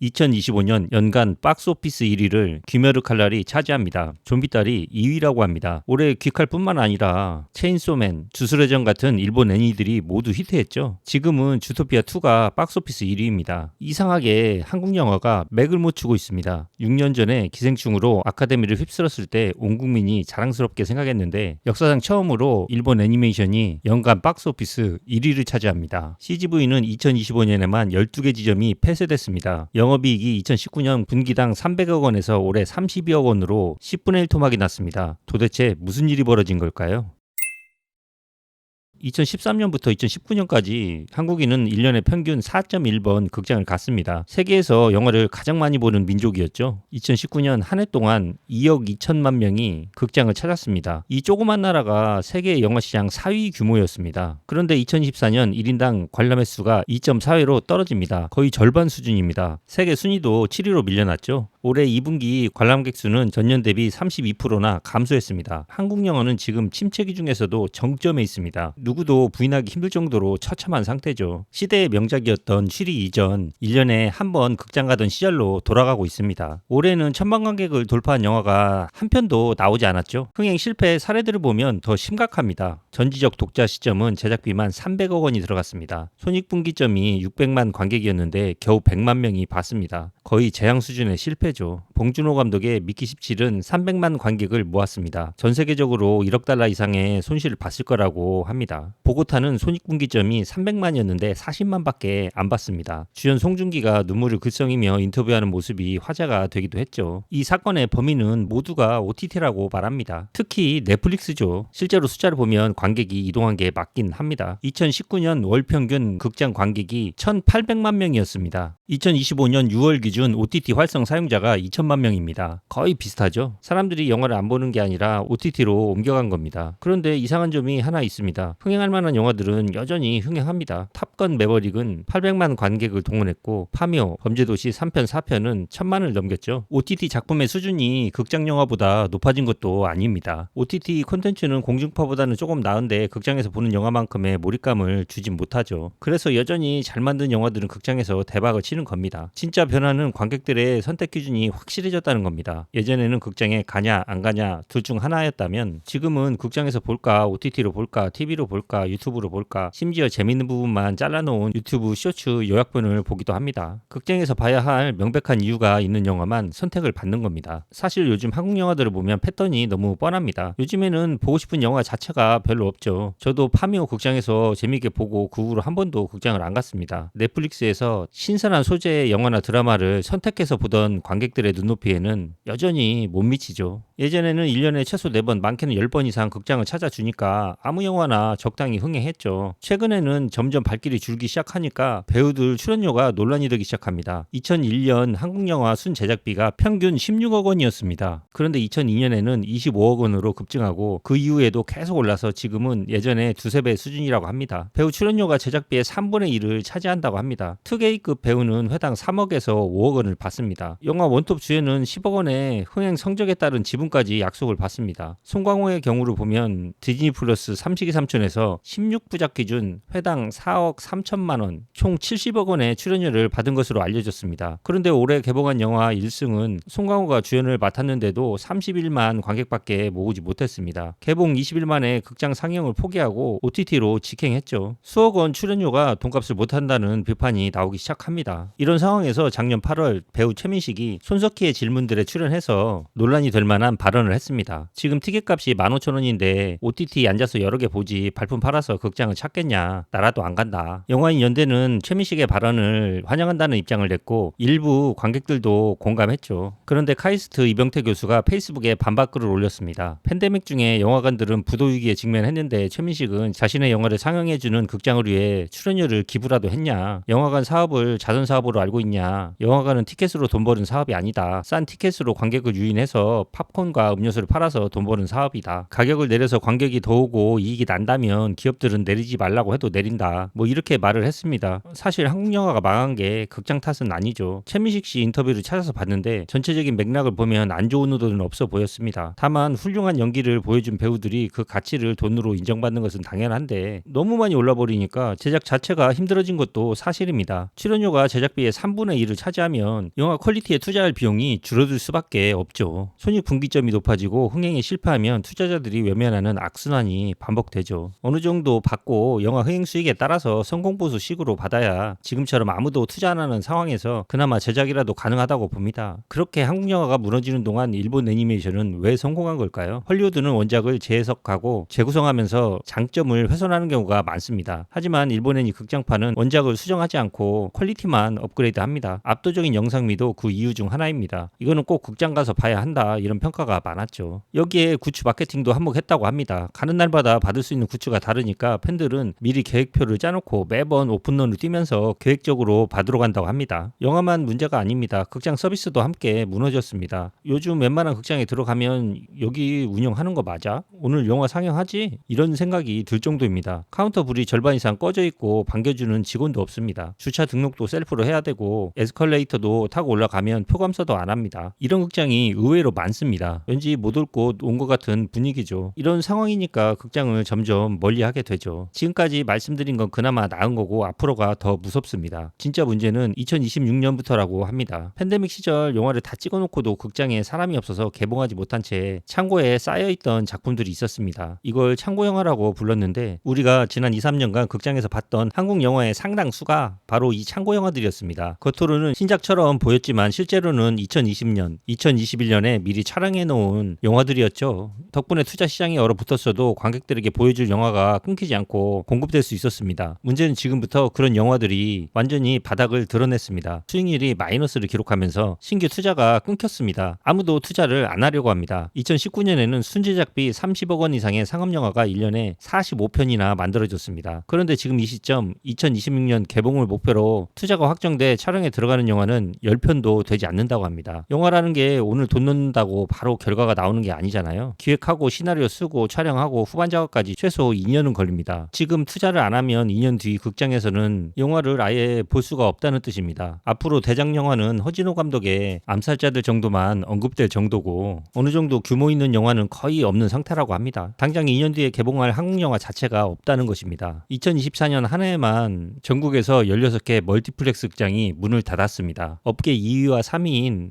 2025년 연간 박스오피스 1위를 귀멸의 칼날이 차지합니다. 좀비딸이 2위라고 합니다. 올해 귀칼뿐만 아니라 체인소맨, 주술회전 같은 일본 애니들이 모두 히트했죠. 지금은 주토피아2가 박스오피스 1위입니다. 이상하게 한국 영화가 맥을 못 추고 있습니다. 6년 전에 기생충으로 아카데미를 휩쓸었을 때 온 국민이 자랑스럽게 생각했는데 역사상 처음으로 일본 애니메이션이 연간 박스오피스 1위를 차지합니다. CGV는 2025년에만 12개 지점이 폐쇄됐습니다. 영업이익이 2019년 분기당 300억 원에서 올해 32억 원으로 10분의 1 토막이 났습니다. 도대체 무슨 일이 벌어진 걸까요? 2013년부터 2019년까지 한국인은 1년에 평균 4.1번 극장을 갔습니다. 세계에서 영화를 가장 많이 보는 민족이었죠. 2019년 한 해 동안 2억 2천만 명이 극장을 찾았습니다. 이 조그만 나라가 세계 영화 시장 4위 규모였습니다. 그런데 2024년 1인당 관람 횟수가 2.4회로 떨어집니다. 거의 절반 수준입니다. 세계 순위도 7위로 밀려났죠. 올해 2분기 관람객 수는 전년 대비 32%나 감소했습니다. 한국 영화는 지금 침체기 중에서도 정점에 있습니다. 누구도 부인하기 힘들 정도로 처참한 상태죠. 시대의 명작이었던 쉬리 이전 1년에 한 번 극장 가던 시절로 돌아가고 있습니다. 올해는 1,000만 관객을 돌파한 영화가 한 편도 나오지 않았죠. 흥행 실패 사례들을 보면 더 심각합니다. 전지적 독자 시점은 제작비만 300억 원이 들어갔습니다. 손익분기점이 600만 관객이었는데 겨우 100만 명이 봤습니다. 거의 재앙 수준의 실패죠. 봉준호 감독의 미키 17은 300만 관객을 모았습니다. 전 세계적으로 1억 달러 이상의 손실을 봤을 거라고 합니다. 보고타는 손익분기점이 300만이었는데 40만밖에 안 봤습니다. 주연 송중기가 눈물을 글썽이며 인터뷰하는 모습이 화제가 되기도 했죠. 이 사건의 범인은 모두가 OTT라고 말합니다. 특히 넷플릭스죠. 실제로 숫자를 보면 관객이 이동한 게 맞긴 합니다. 2019년 월 평균 극장 관객이 1,800만 명이었습니다. 2025년 6월 기준 OTT 활성 사용자가 2천만 명입니다. 거의 비슷하죠. 사람들이 영화를 안 보는 게 아니라 OTT로 옮겨간 겁니다. 그런데 이상한 점이 하나 있습니다. 흥행할 만한 영화들은 여전히 흥행합니다. 탑건 매버릭은 800만 관객을 동원했고 파묘, 범죄도시 3편, 4편은 1,000만을 넘겼죠. OTT 작품의 수준이 극장 영화보다 높아진 것도 아닙니다. OTT 콘텐츠는 공중파보다는 조금 나은데 극장에서 보는 영화만큼의 몰입감을 주진 못하죠. 그래서 여전히 잘 만든 영화들은 극장에서 대박을 치는 겁니다. 진짜 변화는 관객들의 선택 기준이 확실해졌다는 겁니다. 예전에는 극장에 가냐 안 가냐 둘 중 하나였다면 지금은 극장에서 볼까 OTT로 볼까 TV로 볼까 유튜브로 볼까 심지어 재밌는 부분만 잘라놓은 유튜브 쇼츠 요약본을 보기도 합니다. 극장에서 봐야 할 명백한 이유가 있는 영화만 선택을 받는 겁니다. 사실 요즘 한국 영화들을 보면 패턴이 너무 뻔합니다. 요즘에는 보고 싶은 영화 자체가 별로 없죠. 저도 파미오 극장에서 재밌게 보고 그 후로 한 번도 극장을 안 갔습니다. 넷플릭스에서 신선한 소재의 영화나 드라마를 선택해서 보던 관객들의 눈높이에는 여전히 못 미치죠. 예전에는 1년에 최소 4번, 많게는 10번 이상 극장을 찾아주니까 아무 영화나 적당히 흥행했죠. 최근에는 점점 발길이 줄기 시작하니까 배우들 출연료가 논란이 되기 시작합니다. 2001년 한국 영화 순 제작비가 평균 16억 원이었습니다. 그런데 2002년에는 25억 원으로 급증하고 그 이후에도 계속 올라서 지금은 예전에 두세 배 수준이라고 합니다. 배우 출연료가 제작비의 3분의 1을 차지한다고 합니다. 2K급 배우는 회당 3억에서 5억 원을 받습니다. 영화 원톱 주연은 10억 원의 흥행 성적에 따른 지분까지 약속을 받습니다. 송강호의 경우를 보면 디즈니 플러스 삼식이 삼촌에서 16부작 기준 회당 4억 3천만 원, 총 70억 원의 출연료를 받은 것으로 알려졌습니다. 그런데 올해 개봉한 영화 1승은 송강호가 주연을 맡았는데도 31만 관객밖에 모으지 못했습니다. 개봉 20일 만에 극장 상영을 포기하고 OTT로 직행했죠. 수억 원 출연료가 돈값을 못한다는 비판이 나오기 시작합니다. 이런 상황에서 작년 8월 배우 최민식이 손석희의 질문들에 출연해서 논란이 될 만한 발언을 했습니다. 지금 티켓값이 15,000원인데 OTT 앉아서 여러 개 보지 발품 팔아서 극장을 찾겠냐. 나라도 안 간다. 영화인 연대는 최민식의 발언을 환영한다는 입장을 냈고 일부 관객들도 공감했죠. 그런데 카이스트 이병태 교수가 페이스북에 반박글을 올렸습니다. 팬데믹 중에 영화관들은 부도위기에 직면했는데 최민식은 자신의 영화를 상영해주는 극장을 위해 출연료를 기부라도 했냐. 영화관 사업을 자선 사업으로 알고 있냐. 영화관은 티켓으로 돈 버는 사업이 사업이 아니다. 싼 티켓으로 관객을 유인해서 팝콘과 음료수를 팔아서 돈 버는 사업이다. 가격을 내려서 관객이 더 오고 이익이 난다면 기업들은 내리지 말라고 해도 내린다. 뭐 이렇게 말을 했습니다. 사실 한국 영화가 망한 게 극장 탓은 아니죠. 최민식 씨 인터뷰를 찾아서 봤는데 전체적인 맥락을 보면 안 좋은 의도는 없어 보였습니다. 다만 훌륭한 연기를 보여준 배우들이 그 가치를 돈으로 인정받는 것은 당연한데 너무 많이 올라버리니까 제작 자체가 힘들어진 것도 사실입니다. 출연료가 제작비의 3분의 1을 차지하면 영화 퀄리티에 투자할 비용이 줄어들 수밖에 없죠. 손익분기점이 높아지고 흥행에 실패하면 투자자들이 외면하는 악순환이 반복되죠. 어느 정도 받고 영화 흥행 수익에 따라서 성공보수식으로 받아야 지금처럼 아무도 투자 안 하는 상황에서 그나마 제작이라도 가능하다고 봅니다. 그렇게 한국 영화가 무너지는 동안 일본 애니메이션은 왜 성공한 걸까요? 헐리우드는 원작을 재해석하고 재구성하면서 장점을 훼손하는 경우가 많습니다. 하지만 일본 애니 극장판은 원작을 수정하지 않고 퀄리티만 업그레이드합니다. 압도적인 영상미도 그 이유 중 하나입니다. 이거는 꼭 극장 가서 봐야 한다 이런 평가가 많았죠. 여기에 굿즈 마케팅도 한몫했다고 합니다. 가는 날마다 받을 수 있는 굿즈가 다르니까 팬들은 미리 계획표를 짜놓고 매번 오픈런을 뛰면서 계획적으로 받으러 간다고 합니다. 영화만 문제가 아닙니다. 극장 서비스도 함께 무너졌습니다. 요즘 웬만한 극장에 들어가면 여기 운영하는 거 맞아? 오늘 영화 상영하지? 이런 생각이 들 정도입니다. 카운터 불이 절반 이상 꺼져 있고 반겨주는 직원도 없습니다. 주차 등록도 셀프로 해야 되고 에스컬레이터도 타고 올라가면 표감서도 안 합니다. 이런 극장이 의외로 많습니다. 왠지 못 올 곳 온 것 같은 분위기죠. 이런 상황이니까 극장을 점점 멀리하게 되죠. 지금까지 말씀드린 건 그나마 나은 거고 앞으로가 더 무섭습니다. 진짜 문제는 2026년부터라고 합니다. 팬데믹 시절 영화를 다 찍어놓고도 극장에 사람이 없어서 개봉하지 못한 채 창고에 쌓여있던 작품들이 있었습니다. 이걸 창고 영화라고 불렀는데 우리가 지난 2, 3년간 극장에서 봤던 한국 영화의 상당수가 바로 이 창고 영화들이었습니다. 겉으로는 신작처럼 보였지만 실제로는 2020년, 2021년에 미리 촬영해 놓은 영화들이었죠. 덕분에 투자 시장이 얼어붙었어도 관객들에게 보여줄 영화가 끊기지 않고 공급될 수 있었습니다. 문제는 지금부터 그런 영화들이 완전히 바닥을 드러냈습니다. 수익률이 마이너스를 기록하면서 신규 투자가 끊겼습니다. 아무도 투자를 안 하려고 합니다. 2019년에는 순제작비 30억 원 이상의 상업영화가 1년에 45편이나 만들어졌습니다. 그런데 지금 이 시점 2026년 개봉을 목표로 투자가 확정돼 촬영에 들어가는 영화는 10편도 되지 않는다고 합니다. 영화라는 게 오늘 돈 넣는다고 바로 결과가 나오는 게 아니잖아요. 기획하고 시나리오 쓰고 촬영하고 후반 작업까지 최소 2년은 걸립니다. 지금 투자를 안 하면 2년 뒤 극장에서는 영화를 아예 볼 수가 없다는 뜻입니다. 앞으로 대작 영화는 허진호 감독의 암살자들 정도만 언급될 정도고 어느 정도 규모 있는 영화는 거의 없는 상태라고 합니다. 당장 2년 뒤에 개봉할 한국 영화 자체가 없다는 것입니다. 2024년 한 해에만 전국에서 16개 멀티플렉스 극장이 문을 닫았습니다. 업계 2위와 3위인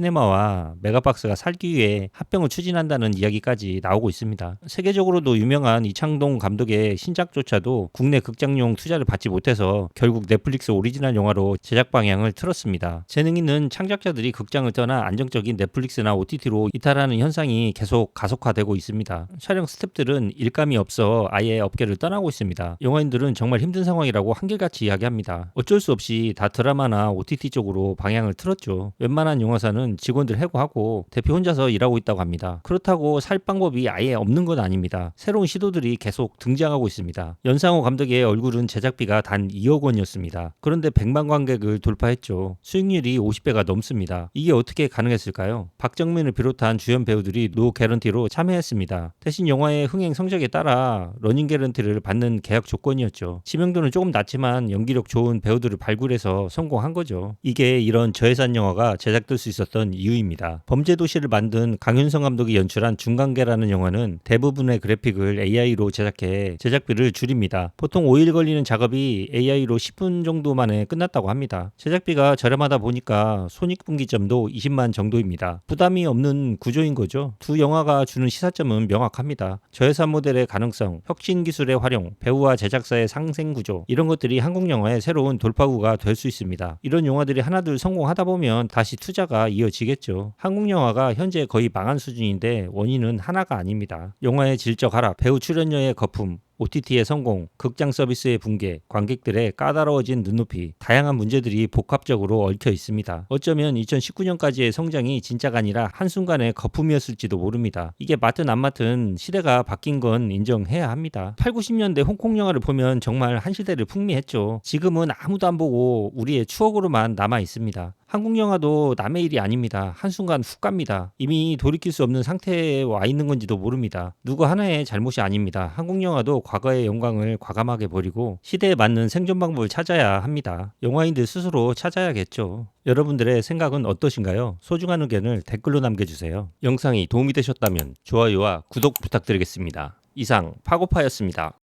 롯데시네마와 메가박스가 살기 위해 합병을 추진한다는 이야기까지 나오고 있습니다. 세계적으로도 유명한 이창동 감독의 신작조차도 국내 극장용 투자를 받지 못해서 결국 넷플릭스 오리지널 영화로 제작 방향을 틀었습니다. 재능 있는 창작자들이 극장을 떠나 안정적인 넷플릭스나 OTT로 이탈하는 현상이 계속 가속화되고 있습니다. 촬영 스태프들은 일감이 없어 아예 업계를 떠나고 있습니다. 영화인들은 정말 힘든 상황이라고 한결같이 이야기합니다. 어쩔 수 없이 다 드라마나 OTT 쪽으로 방향을 틀었죠. 웬만한 영화사는 직원들 해고하고 대표 혼자서 일하고 있다고 합니다. 그렇다고 살 방법이 아예 없는 건 아닙니다. 새로운 시도들이 계속 등장하고 있습니다. 연상호 감독의 얼굴은 제작비가 단 2억 원이었습니다. 그런데 100만 관객을 돌파했죠. 수익률이 50배가 넘습니다. 이게 어떻게 가능했을까요? 박정민을 비롯한 주연 배우들이 노 개런티로 참여했습니다. 대신 영화의 흥행 성적에 따라 러닝 개런티를 받는 계약 조건이었죠.知名도는 조금 낮지만 연기력 좋은 배우들을 발굴해서 성공한 거죠. 이게 이런 저예산 영화가 제작될 수 있었던 이유입니다. 범죄도시를 만든 강윤성 감독이 연출한 중간계라는 영화는 대부분의 그래픽을 AI로 제작해 제작비를 줄입니다. 보통 5일 걸리는 작업이 AI로 10분 정도 만에 끝났다고 합니다. 제작비가 저렴하다 보니까 손익분기점도 20만 정도입니다. 부담이 없는 구조인 거죠. 두 영화가 주는 시사점은 명확합니다. 저예산 모델의 가능성, 혁신 기술의 활용, 배우와 제작사의 상생 구조 이런 것들이 한국 영화의 새로운 돌파구가 될 수 있습니다. 이런 영화들이 하나둘 성공하다 보면 다시 투자가 이어지겠죠. 한국 영화가 현재 거의 망한 수준인데 원인은 하나가 아닙니다. 영화의 질적 하락, 배우 출연료의 거품, OTT의 성공, 극장 서비스의 붕괴, 관객들의 까다로워진 눈높이, 다양한 문제들이 복합적으로 얽혀 있습니다. 어쩌면 2019년까지의 성장이 진짜가 아니라 한순간의 거품이었을지도 모릅니다. 이게 맡은 안 맡은 시대가 바뀐 건 인정해야 합니다. 8, 90년대 홍콩 영화를 보면 정말 한 시대를 풍미했죠. 지금은 아무도 안 보고 우리의 추억으로만 남아 있습니다. 한국 영화도 남의 일이 아닙니다. 한순간 훅 갑니다. 이미 돌이킬 수 없는 상태에 와 있는 건지도 모릅니다. 누구 하나의 잘못이 아닙니다. 한국 영화도 과거의 영광을 과감하게 버리고 시대에 맞는 생존 방법을 찾아야 합니다. 영화인들 스스로 찾아야겠죠. 여러분들의 생각은 어떠신가요? 소중한 의견을 댓글로 남겨주세요. 영상이 도움이 되셨다면 좋아요와 구독 부탁드리겠습니다. 이상 파고파였습니다.